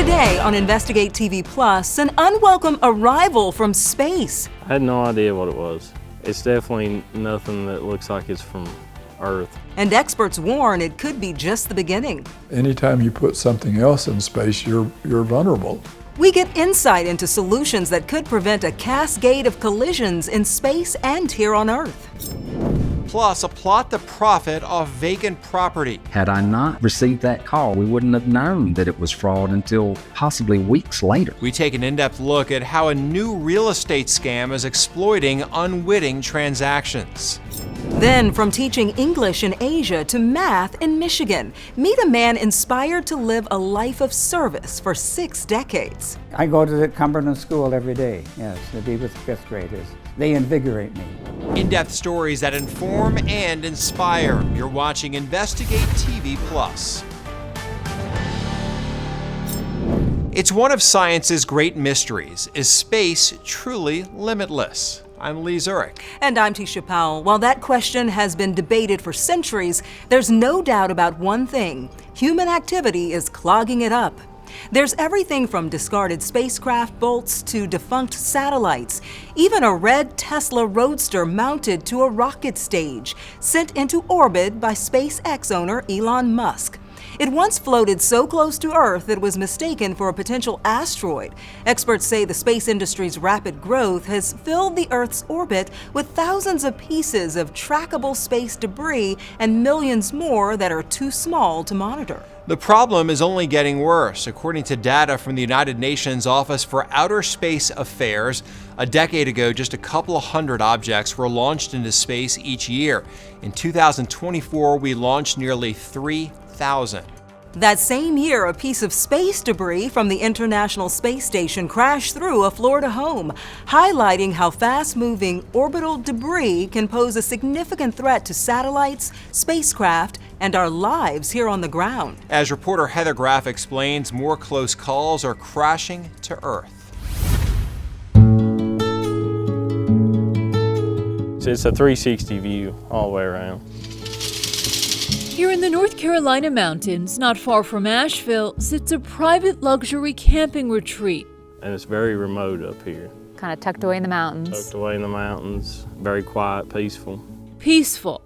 Today on Investigate TV Plus, an unwelcome arrival from space. I had no idea what it was. It's definitely nothing that looks like it's from Earth. And experts warn it could be just the beginning. Anytime you put something else in space, you're vulnerable. We get insight into solutions that could prevent a cascade of collisions in space and here on Earth. Plus, a plot to profit off vacant property. Had I not received that call, we wouldn't have known that it was fraud until possibly weeks later. We take an in-depth look at how a new real estate scam is exploiting unwitting transactions. Then, from teaching English in Asia to math in Michigan, meet a man inspired to live a life of service for 6 decades. I go to the Cumberland School every day, yes, to be with 5th graders. They invigorate me. In-depth stories that inform and inspire. You're watching Investigate TV Plus. It's one of science's great mysteries. Is space truly limitless? I'm Lee Zurich. And I'm Tisha Powell. While that question has been debated for centuries, there's no doubt about one thing: human activity is clogging it up. There's everything from discarded spacecraft bolts to defunct satellites, even a red Tesla Roadster mounted to a rocket stage, sent into orbit by SpaceX owner Elon Musk. It once floated so close to Earth it was mistaken for a potential asteroid. Experts say the space industry's rapid growth has filled the Earth's orbit with thousands of pieces of trackable space debris and millions more that are too small to monitor. The problem is only getting worse. According to data from the United Nations Office for Outer Space Affairs, a decade ago, just a couple of hundred objects were launched into space each year. In 2024, we launched nearly 3,000. That same year, a piece of space debris from the International Space Station crashed through a Florida home, highlighting how fast-moving orbital debris can pose a significant threat to satellites, spacecraft, and our lives here on the ground. As reporter Heather Graff explains, more close calls are crashing to Earth. It's a 360 view all the way around. Here in the North Carolina mountains, not far from Asheville, sits a private luxury camping retreat. And it's very remote up here. Kind of tucked away in the mountains. Tucked away in the mountains, very quiet, peaceful. Peaceful.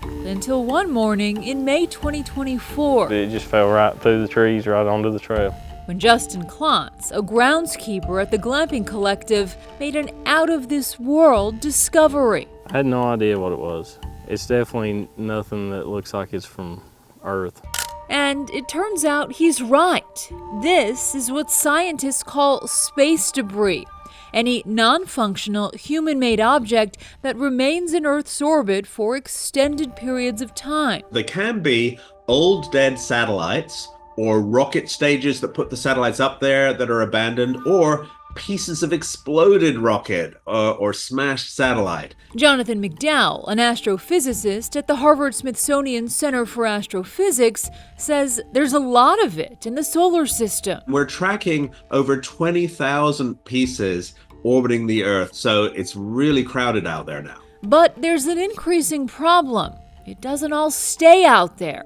Until one morning in May 2024. It just fell right through the trees, right onto the trail. When Justin Klontz, a groundskeeper at the Glamping Collective, made an out-of-this-world discovery. I had no idea what it was. It's definitely nothing that looks like it's from Earth. And it turns out he's right. This is what scientists call space debris, any non-functional human-made object that remains in Earth's orbit for extended periods of time. They can be old dead satellites or rocket stages that put the satellites up there that are abandoned, or pieces of exploded rocket or smashed satellite. Jonathan McDowell, an astrophysicist at the Harvard-Smithsonian Center for Astrophysics, says there's a lot of it in the solar system. We're tracking over 20,000 pieces orbiting the Earth, so it's really crowded out there now. But there's an increasing problem. It doesn't all stay out there.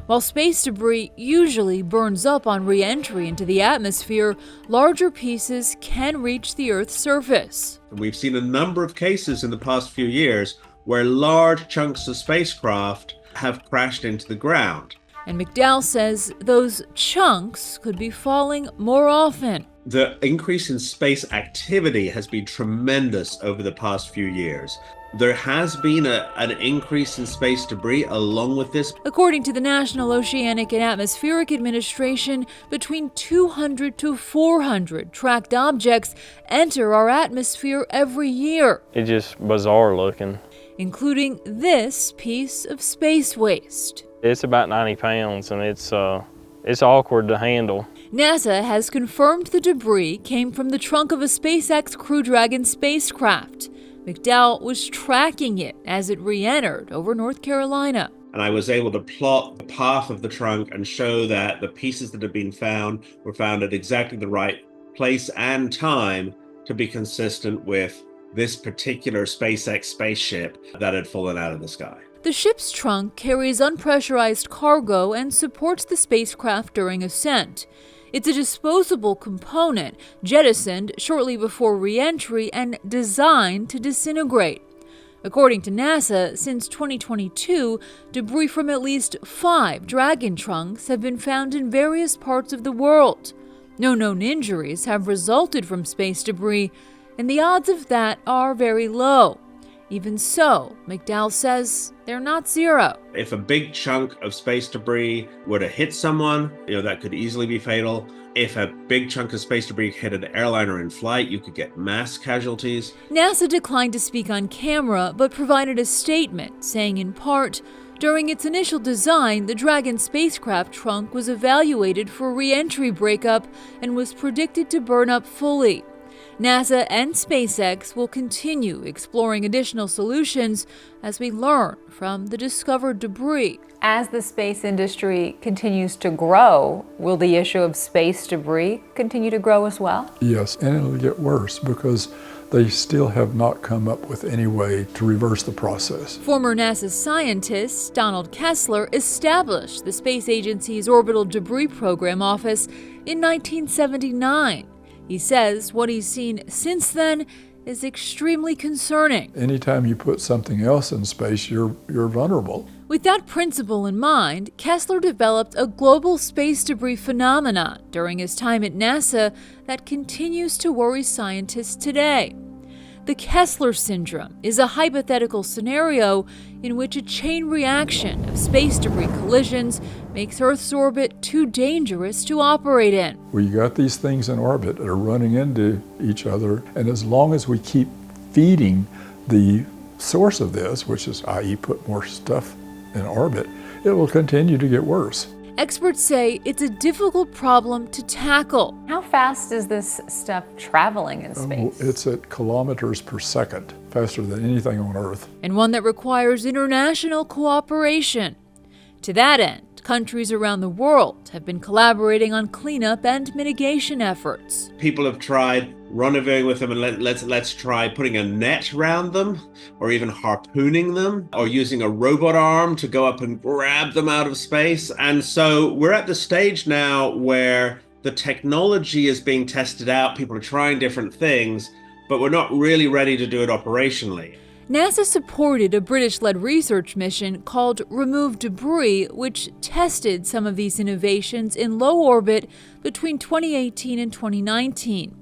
While space debris usually burns up on re-entry into the atmosphere, larger pieces can reach the Earth's surface. We've seen a number of cases in the past few years where large chunks of spacecraft have crashed into the ground. And McDowell says those chunks could be falling more often. The increase in space activity has been tremendous over the past few years. There has been an increase in space debris along with this. According to the National Oceanic and Atmospheric Administration, between 200 to 400 tracked objects enter our atmosphere every year. It's just bizarre looking. Including this piece of space waste. It's about 90 pounds and it's awkward to handle. NASA has confirmed the debris came from the trunk of a SpaceX Crew Dragon spacecraft. McDowell was tracking it as it re-entered over North Carolina. And I was able to plot the path of the trunk and show that the pieces that had been found were found at exactly the right place and time to be consistent with this particular SpaceX spaceship that had fallen out of the sky. The ship's trunk carries unpressurized cargo and supports the spacecraft during ascent. It's a disposable component jettisoned shortly before re-entry and designed to disintegrate. According to NASA, since 2022, debris from at least 5 Dragon trunks have been found in various parts of the world. No known injuries have resulted from space debris, and the odds of that are very low. Even so, McDowell says they're not zero. If a big chunk of space debris were to hit someone, that could easily be fatal. If a big chunk of space debris hit an airliner in flight, you could get mass casualties. NASA declined to speak on camera, but provided a statement saying in part, during its initial design, the Dragon spacecraft trunk was evaluated for re-entry breakup and was predicted to burn up fully. NASA and SpaceX will continue exploring additional solutions as we learn from the discovered debris. As the space industry continues to grow, will the issue of space debris continue to grow as well? Yes, and it'll get worse because they still have not come up with any way to reverse the process. Former NASA scientist Donald Kessler established the space agency's Orbital Debris Program Office in 1979. He says what he's seen since then is extremely concerning. Anytime you put something else in space, you're vulnerable. With that principle in mind, Kessler developed a global space debris phenomenon during his time at NASA that continues to worry scientists today. The Kessler syndrome is a hypothetical scenario in which a chain reaction of space debris collisions makes Earth's orbit too dangerous to operate in. We got these things in orbit that are running into each other, and as long as we keep feeding the source of this, which is i.e. put more stuff in orbit, it will continue to get worse. Experts say it's a difficult problem to tackle. How fast is this stuff traveling in space? It's at kilometers per second, faster than anything on Earth. And one that requires international cooperation. To that end, countries around the world have been collaborating on cleanup and mitigation efforts. People have tried rendezvousing with them and let's try putting a net around them, or even harpooning them, or using a robot arm to go up and grab them out of space. And so we're at the stage now where the technology is being tested out. People are trying different things, but we're not really ready to do it operationally. NASA supported a British-led research mission called Remove Debris, which tested some of these innovations in low orbit between 2018 and 2019.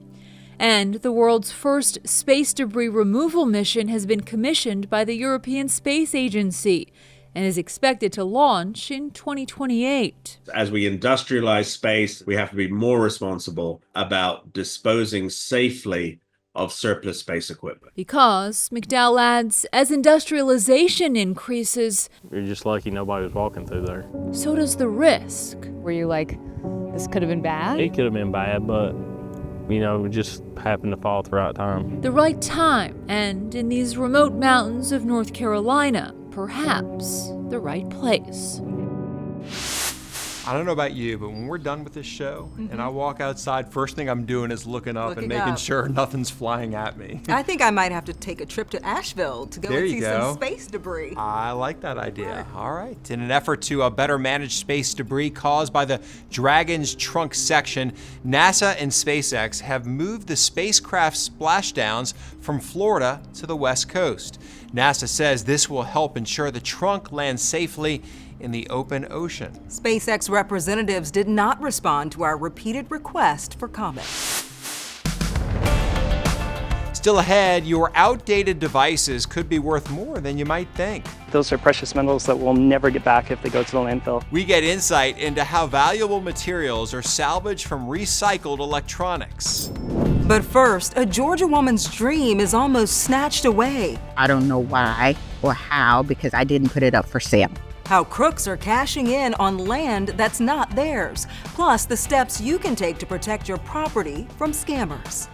And the world's first space debris removal mission has been commissioned by the European Space Agency and is expected to launch in 2028. As we industrialize space, we have to be more responsible about disposing safely of surplus space equipment. Because, McDowell adds, as industrialization increases, You're just lucky nobody was walking through there. so does the risk. Were you like, this could have been bad? It could have been bad, but it just happened to fall at the right time. The right time, and in these remote mountains of North Carolina, perhaps the right place. I don't know about you, but when we're done with this show and I walk outside, first thing I'm doing is looking up and making sure nothing's flying at me. I think I might have to take a trip to Asheville to go There and you see go. some space debris. I like that idea. All right. In an effort to better manage space debris caused by the Dragon's trunk section, NASA and SpaceX have moved the spacecraft splashdowns from Florida to the West Coast. NASA says this will help ensure the trunk lands safely in the open ocean. SpaceX representatives did not respond to our repeated request for comment. Still ahead, your outdated devices could be worth more than you might think. Those are precious metals that we'll never get back if they go to the landfill. We get insight into how valuable materials are salvaged from recycled electronics. But first, a Georgia woman's dream is almost snatched away. I don't know why or how, because I didn't put it up for sale. How crooks are cashing in on land that's not theirs, plus the steps you can take to protect your property from scammers.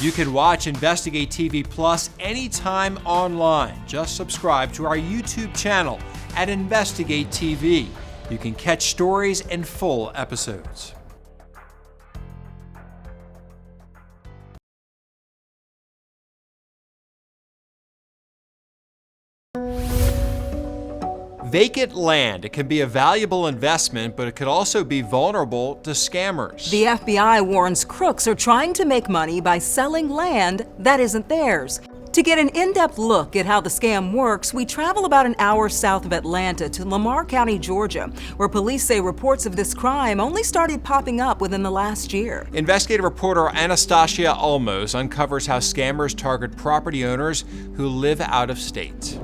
You can watch Investigate TV Plus anytime online. Just subscribe to our YouTube channel at Investigate TV. You can catch stories and full episodes. Vacant land, it can be a valuable investment, but it could also be vulnerable to scammers. The FBI warns crooks are trying to make money by selling land that isn't theirs. To get an in-depth look at how the scam works, we travel about an hour south of Atlanta to Lamar County, Georgia, where police say reports of this crime only started popping up within the last year. Investigative reporter Anastasia Olmos uncovers how scammers target property owners who live out of state.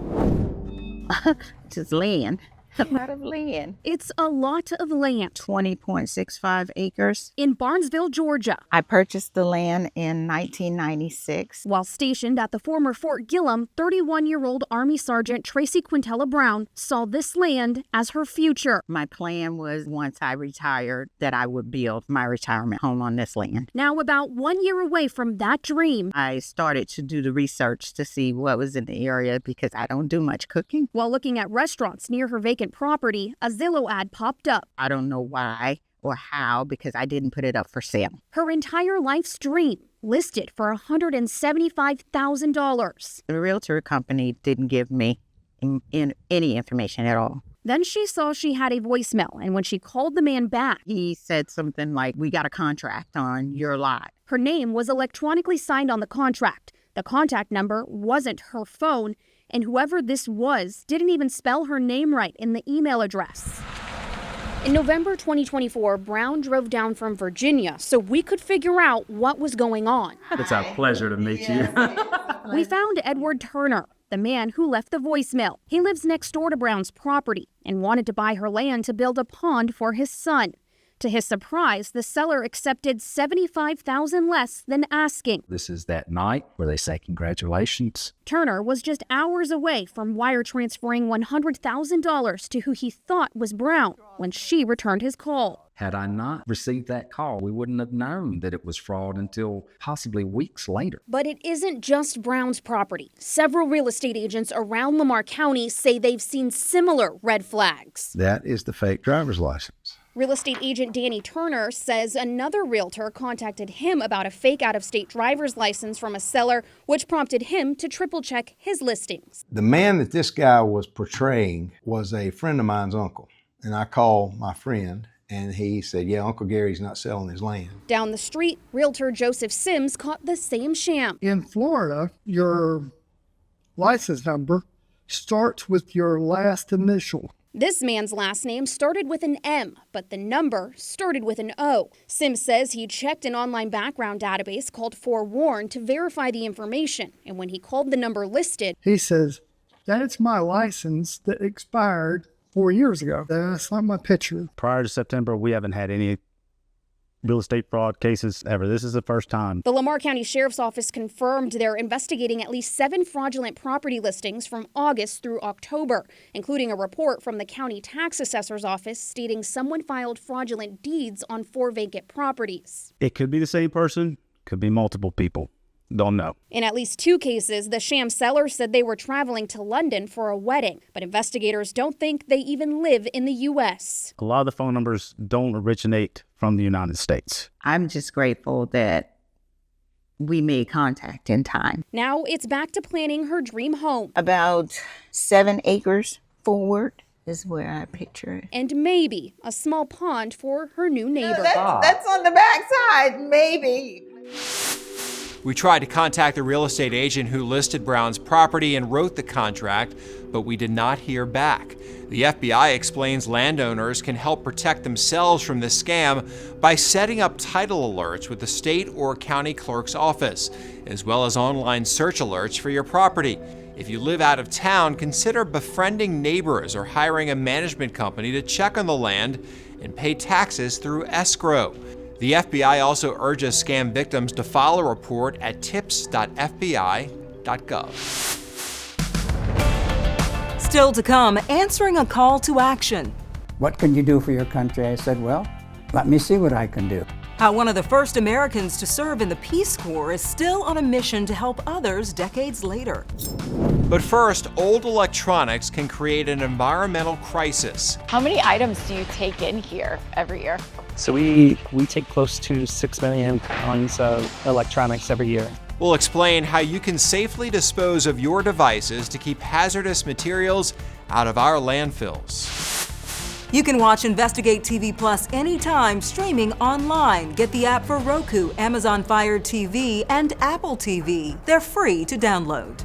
Just land. A lot of land. It's a lot of land. 20.65 acres. In Barnesville, Georgia. I purchased the land in 1996. While stationed at the former Fort Gillem, 31-year-old Army Sergeant Tracy Quintella Brown saw this land as her future. My plan was once I retired that I would build my retirement home on this land. Now about 1 year away from that dream, I started to do the research to see what was in the area because I don't do much cooking. While looking at restaurants near her vacant property, a Zillow ad popped up. I don't know why or how because I didn't put it up for sale. Her entire life's dream listed for $175,000. The realtor company didn't give me any information at all. Then she saw she had a voicemail, and when she called the man back, he said something like, "We got a contract on your lot." Her name was electronically signed on the contract. The contact number wasn't her phone, and whoever this was didn't even spell her name right in the email address. In November 2024, Brown drove down from Virginia so we could figure out what was going on. It's a pleasure to meet you. We found Edward Turner, the man who left the voicemail. He lives next door to Brown's property and wanted to buy her land to build a pond for his son. To his surprise, the seller accepted $75,000 less than asking. This is that night where they say congratulations. Turner was just hours away from wire transferring $100,000 to who he thought was Brown when she returned his call. Had I not received that call, we wouldn't have known that it was fraud until possibly weeks later. But it isn't just Brown's property. Several real estate agents around Lamar County say they've seen similar red flags. That is the fake driver's license. Real estate agent Danny Turner says another realtor contacted him about a fake out-of-state driver's license from a seller, which prompted him to triple-check his listings. The man that this guy was portraying was a friend of mine's uncle. And I called my friend, and he said, yeah, Uncle Gary's not selling his land. Down the street, realtor Joseph Sims caught the same sham. In Florida, your license number starts with your last initial. This man's last name started with an M, but the number started with an O. Sims says he checked an online background database called Forewarn to verify the information, and when he called the number listed, he says, that's my license that expired 4 years ago. That's not my picture. Prior to September, we haven't had any real estate fraud cases ever. This is the first time. The Lamar County Sheriff's Office confirmed they're investigating at least 7 fraudulent property listings from August through October, including a report from the county tax assessor's office stating someone filed fraudulent deeds on 4 vacant properties. It could be the same person, could be multiple people. Don't know. In at least 2 cases, the sham seller said they were traveling to London for a wedding, but investigators don't think they even live in the U.S. A lot of the phone numbers don't originate from the United States. I'm just grateful that we made contact in time. Now it's back to planning her dream home. About 7 acres forward is where I picture it. And maybe a small pond for her new neighbor. No, that's on the backside, maybe. We tried to contact the real estate agent who listed Brown's property and wrote the contract, but we did not hear back. The FBI explains landowners can help protect themselves from this scam by setting up title alerts with the state or county clerk's office, as well as online search alerts for your property. If you live out of town, consider befriending neighbors or hiring a management company to check on the land and pay taxes through escrow. The FBI also urges scam victims to file a report at tips.fbi.gov. Still to come, answering a call to action. What can you do for your country? I said, well, let me see what I can do. How one of the first Americans to serve in the Peace Corps is still on a mission to help others decades later. But first, old electronics can create an environmental crisis. How many items do you take in here every year? So we take close to 6 million tons of electronics every year. We'll explain how you can safely dispose of your devices to keep hazardous materials out of our landfills. You can watch Investigate TV Plus anytime, streaming online. Get the app for Roku, Amazon Fire TV, and Apple TV. They're free to download.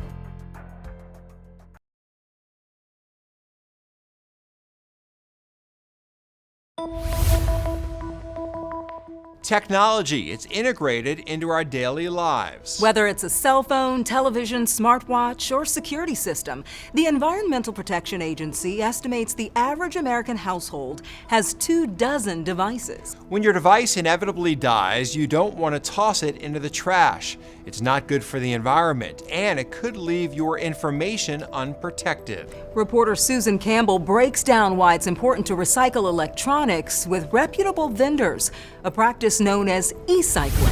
Technology, it's integrated into our daily lives. Whether it's a cell phone, television, smartwatch, or security system, the Environmental Protection Agency estimates the average American household has 24 devices. When your device inevitably dies, you don't want to toss it into the trash. It's not good for the environment, and it could leave your information unprotected. Reporter Susan Campbell breaks down why it's important to recycle electronics with reputable vendors, a practice known as e-cycling.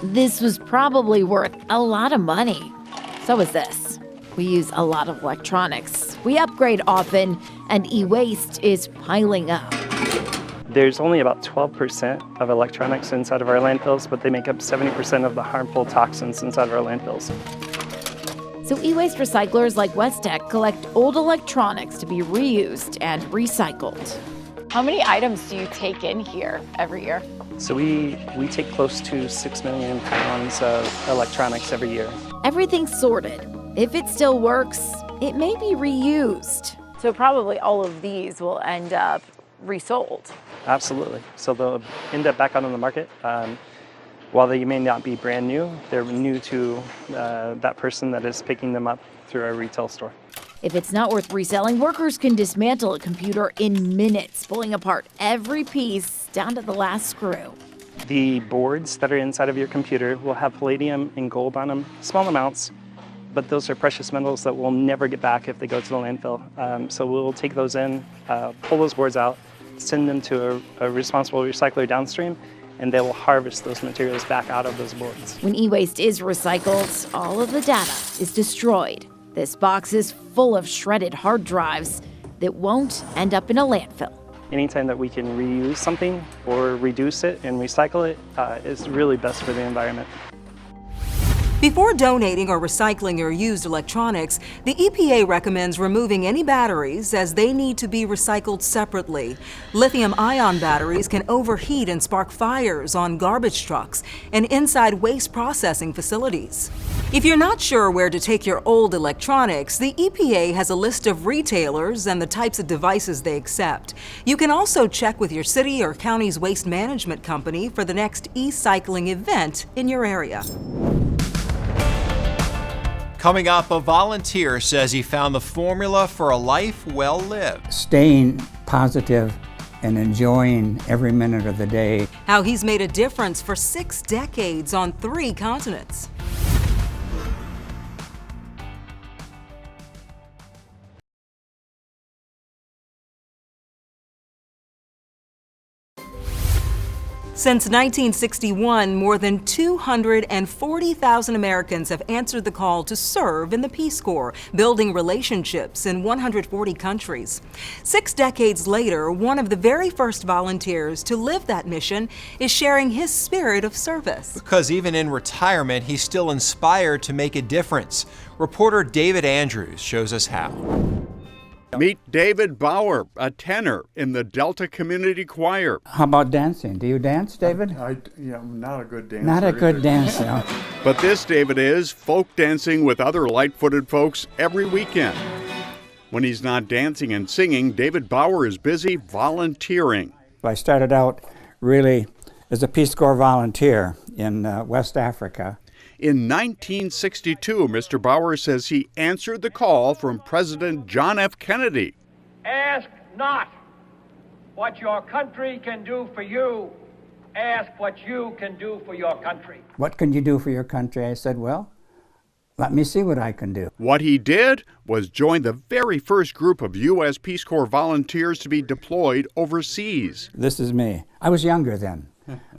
This was probably worth a lot of money. So is this. We use a lot of electronics. We upgrade often, and e-waste is piling up. There's only about 12% of electronics inside of our landfills, but they make up 70% of the harmful toxins inside of our landfills. So e-waste recyclers like Westech collect old electronics to be reused and recycled. How many items do you take in here every year? So we take close to 6 million pounds of electronics every year. Everything's sorted. If it still works, it may be reused. So probably all of these will end up resold. Absolutely. So they'll end up back out on the market. While they may not be brand new, they're new to that person that is picking them up through our retail store. If it's not worth reselling, workers can dismantle a computer in minutes, pulling apart every piece down to the last screw. The boards that are inside of your computer will have palladium and gold on them, small amounts, but those are precious metals that we'll never get back if they go to the landfill. So we'll take those in, pull those boards out, send them to a responsible recycler downstream, and they will harvest those materials back out of those boards. When e-waste is recycled, all of the data is destroyed. This box is full of shredded hard drives that won't end up in a landfill. Anytime that we can reuse something or reduce it and recycle it is really best for the environment. Before donating or recycling your used electronics, the EPA recommends removing any batteries as they need to be recycled separately. Lithium-ion batteries can overheat and spark fires on garbage trucks and inside waste processing facilities. If you're not sure where to take your old electronics, the EPA has a list of retailers and the types of devices they accept. You can also check with your city or county's waste management company for the next e-cycling event in your area. Coming up, a volunteer says he found the formula for a life well lived. Staying positive and enjoying every minute of the day. How he's made a difference for 6 decades on 3 continents. Since 1961, more than 240,000 Americans have answered the call to serve in the Peace Corps, building relationships in 140 countries. 6 decades later, one of the very first volunteers to live that mission is sharing his spirit of service. Because even in retirement, he's still inspired to make a difference. Reporter David Andrews shows us how. Meet David Bauer, a tenor in the Delta Community Choir. How about dancing? Do you dance, David? I'm not a good dancer. Not a good dancer. But this David is folk dancing with other light-footed folks every weekend. When he's not dancing and singing, David Bauer is busy volunteering. I started out really as a Peace Corps volunteer in West Africa. In 1962, Mr. Bauer says he answered the call from President John F. Kennedy. Ask not what your country can do for you. Ask what you can do for your country. What can you do for your country? I said, well, let me see what I can do. What he did was join the very first group of U.S. Peace Corps volunteers to be deployed overseas. This is me. I was younger then.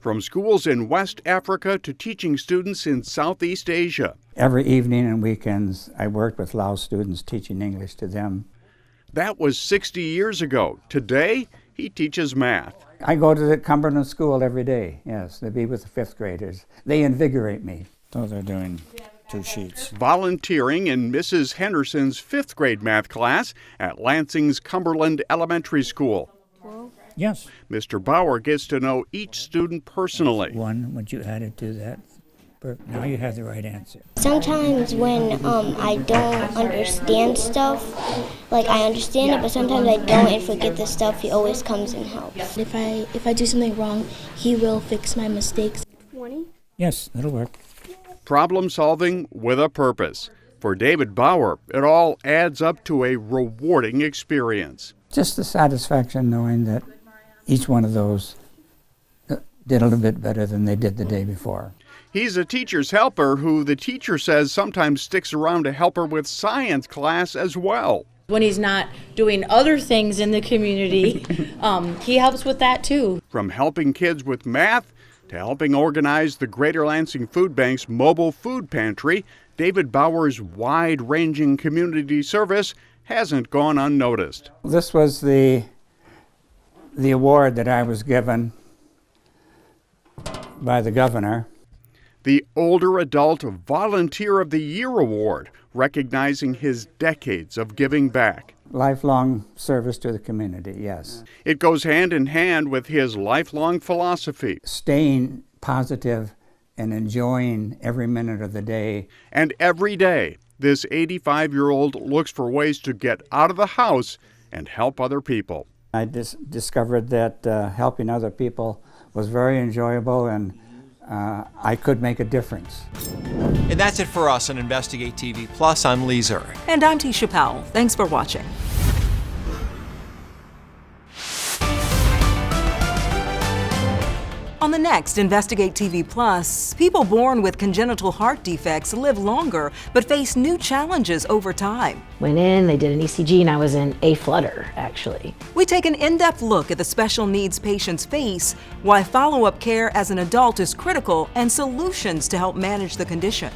From schools in West Africa to teaching students in Southeast Asia. Every evening and weekends, I worked with Lao students teaching English to them. That was 60 years ago. Today, he teaches math. I go to the Cumberland School every day, yes, to be with the 5th graders. They invigorate me. So they're doing 2 sheets. Volunteering in Mrs. Henderson's 5th grade math class at Lansing's Cumberland Elementary School. Yes. Mr. Bauer gets to know each student personally. 1, once you add it to that, now you have the right answer. Sometimes when I don't understand stuff, like I understand it, but sometimes I don't and forget the stuff, he always comes and helps. If I do something wrong, he will fix my mistakes. 20? Yes, that'll work. Problem solving with a purpose. For David Bauer, it all adds up to a rewarding experience. Just the satisfaction knowing that each one of those did a little bit better than they did the day before. He's a teacher's helper who the teacher says sometimes sticks around to help her with science class as well. When he's not doing other things in the community, he helps with that too. From helping kids with math to helping organize the Greater Lansing Food Bank's mobile food pantry, David Bauer's wide-ranging community service hasn't gone unnoticed. This was the award that I was given by the governor. The Older Adult Volunteer of the Year Award, recognizing his decades of giving back. Lifelong service to the community, yes. It goes hand in hand with his lifelong philosophy. Staying positive and enjoying every minute of the day. And every day, this 85-year-old looks for ways to get out of the house and help other people. I discovered that helping other people was very enjoyable, and I could make a difference. And that's it for us on Investigate TV Plus. I'm Lee Zur. And I'm Tisha Powell. Thanks for watching. On the next Investigate TV Plus, people born with congenital heart defects live longer but face new challenges over time. Went in, they did an ECG, and I was in a flutter, actually. We take an in-depth look at the special needs patients face, why follow-up care as an adult is critical, and solutions to help manage the condition.